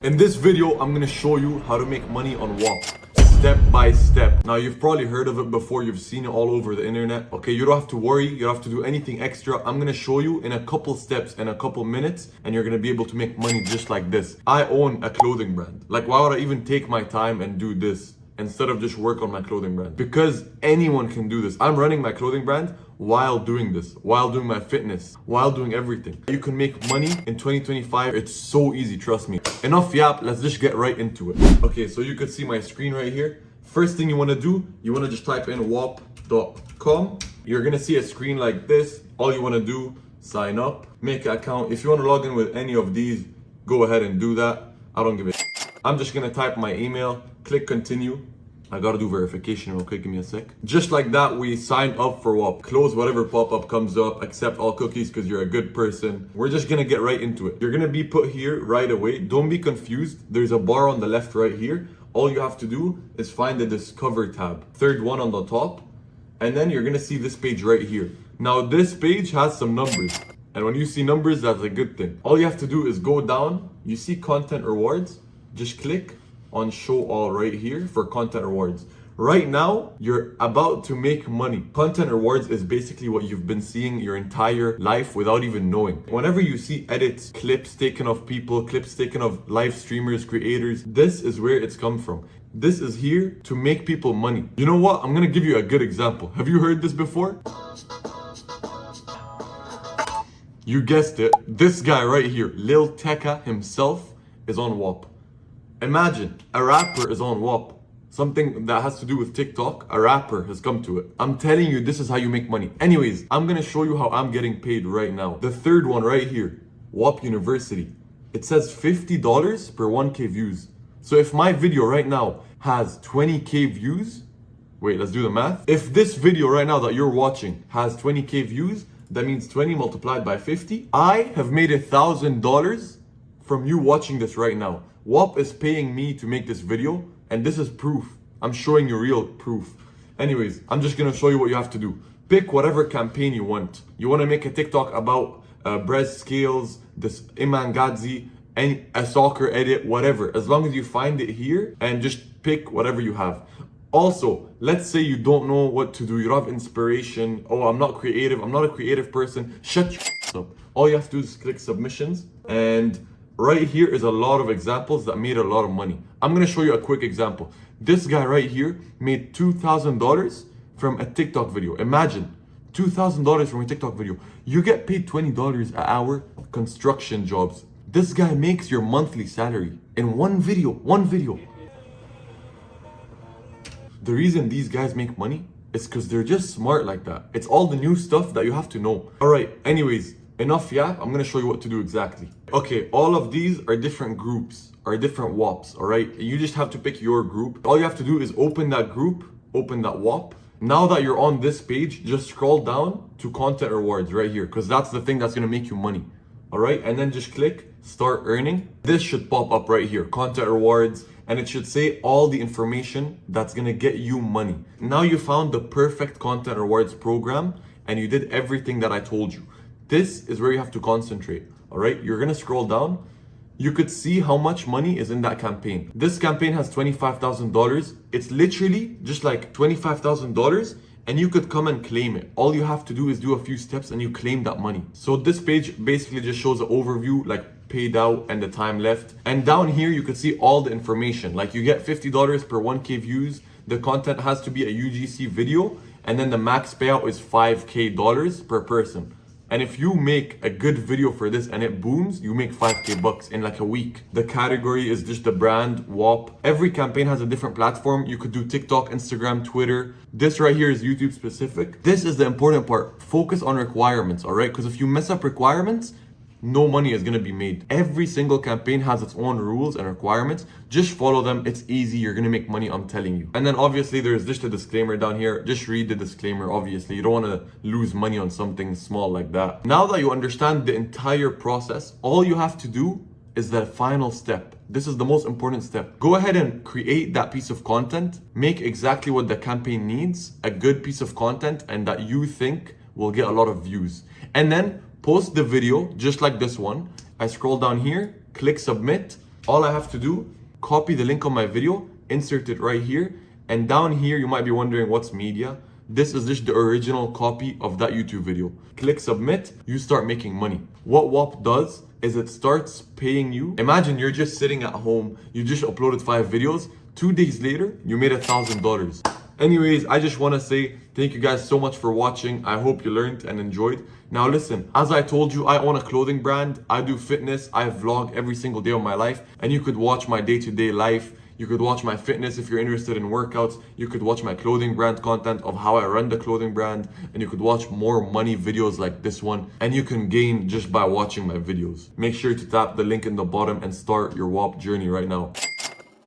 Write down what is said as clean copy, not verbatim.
In this video, I'm gonna show you how to make money on Whop, step by step. Now, you've probably heard of it before, you've seen it all over the internet. Okay, you don't have to worry, you don't have to do anything extra. I'm gonna show you in a couple steps, in a couple minutes, and you're gonna be able to make money just like this. I own a clothing brand. Like, why would I even take my time and do this instead of just work on my clothing brand? Because anyone can do this. I'm running my clothing brand while doing this, while doing my fitness, while doing everything. You can make money in 2025. It's so easy, trust me. Enough yap, let's just get right into it. Okay, so you could see my screen right here. First thing you wanna do, you wanna just type in whop.com. You're gonna see a screen like this. All you wanna do, sign up, make an account. If you wanna log in with any of these, go ahead and do that. I don't give a I'm just gonna type my email, click continue. I gotta do verification real quick, give me a sec. Just like that, we sign up for Whop. Close whatever pop-up comes up, accept all cookies because you're a good person. We're just gonna get right into it. You're gonna be put here right away. Don't be confused. There's a bar on the left right here. All you have to do is find the Discover tab. Third one on the top. And then you're gonna see this page right here. Now this page has some numbers. And when you see numbers, that's a good thing. All you have to do is go down. You see content rewards. Just click on show all right here for content rewards. Right now, you're about to make money. Content rewards is basically what you've been seeing your entire life without even knowing. Whenever you see edits, clips taken of people, clips taken of live streamers, creators, this is where it's come from. This is here to make people money. You know what? I'm gonna give you a good example. Have you heard this before? You guessed it. This guy right here, Lil Tecca himself, is on Whop. Imagine a rapper is on Whop. Something that has to do with TikTok, a rapper has come to it. I'm telling you, this is how you make money. Anyways, I'm gonna show you how I'm getting paid right now. The third one right here, Whop University. It says $50 per 1K views. So if my video right now has 20K views, wait, let's do the math. If this video right now that you're watching has 20K views, that means 20 multiplied by 50. I have made $1,000 from you watching this right now. Whop is paying me to make this video, and this is proof. I'm showing you real proof. Anyways, I'm just gonna show you what you have to do. Pick whatever campaign you want. You wanna make a TikTok about breast scales, this Iman Gadzi, and a soccer edit, whatever. As long as you find it here and just pick whatever you have. Also, let's say you don't know what to do, you don't have inspiration. Oh, I'm not creative, I'm not a creative person. Shut your up. All you have to do is click submissions, and right here is a lot of examples that made a lot of money. I'm gonna show you a quick example. This guy right here made $2,000 from a TikTok video. Imagine, $2,000 from a TikTok video. You get paid $20 an hour, construction jobs. This guy makes your monthly salary in one video. The reason these guys make money is because they're just smart like that. It's all the new stuff that you have to know. All right, anyways, enough yap, I'm gonna show you what to do exactly. Okay, all of these are different groups, are different Whops, all right? You just have to pick your group. All you have to do is open that group, open that Whop. Now that you're on this page, just scroll down to content rewards right here, because that's the thing that's gonna make you money, all right? And then just click start earning. This should pop up right here, content rewards, and it should say all the information that's gonna get you money. Now you found the perfect content rewards program, and you did everything that I told you. This is where you have to concentrate, all right? You're gonna scroll down. You could see how much money is in that campaign. This campaign has $25,000. It's literally just like $25,000, and you could come and claim it. All you have to do is do a few steps and you claim that money. So this page basically just shows an overview, like paid out and the time left. And down here, you could see all the information. Like you get $50 per 1K views. The content has to be a UGC video, and then the max payout is $5K per person. And if you make a good video for this and it booms, you make 5K bucks in like a week. The category is just the brand, Whop. Every campaign has a different platform. You could do TikTok, Instagram, Twitter. This right here is YouTube specific. This is the important part. Focus on requirements, all right? Because if you mess up requirements, no money is gonna be made. Every single campaign has its own rules and requirements. Just follow them. It's easy. You're gonna make money, I'm telling you. And then obviously there's just a disclaimer down here. Just read the disclaimer, obviously. You don't wanna lose money on something small like that. Now that you understand the entire process, all you have to do is the final step. This is the most important step. Go ahead and create that piece of content. Make exactly what the campaign needs, a good piece of content, and that you think will get a lot of views. And then post the video just like this one. I scroll down here, click submit. All I have to do, copy the link on my video, insert it right here, and down here you might be wondering what's media. This is just the original copy of that YouTube video. Click submit, you start making money. What Whop does is it starts paying you. Imagine you're just sitting at home, you just uploaded 5 videos, 2 days later, you made $1,000. Anyways, I just want to say thank you guys so much for watching. I hope you learned and enjoyed. Now listen, as I told you, I own a clothing brand. I do fitness. I vlog every single day of my life. And you could watch my day-to-day life. You could watch my fitness if you're interested in workouts. You could watch my clothing brand content of how I run the clothing brand. And you could watch more money videos like this one. And you can gain just by watching my videos. Make sure to tap the link in the bottom and start your Whop journey right now.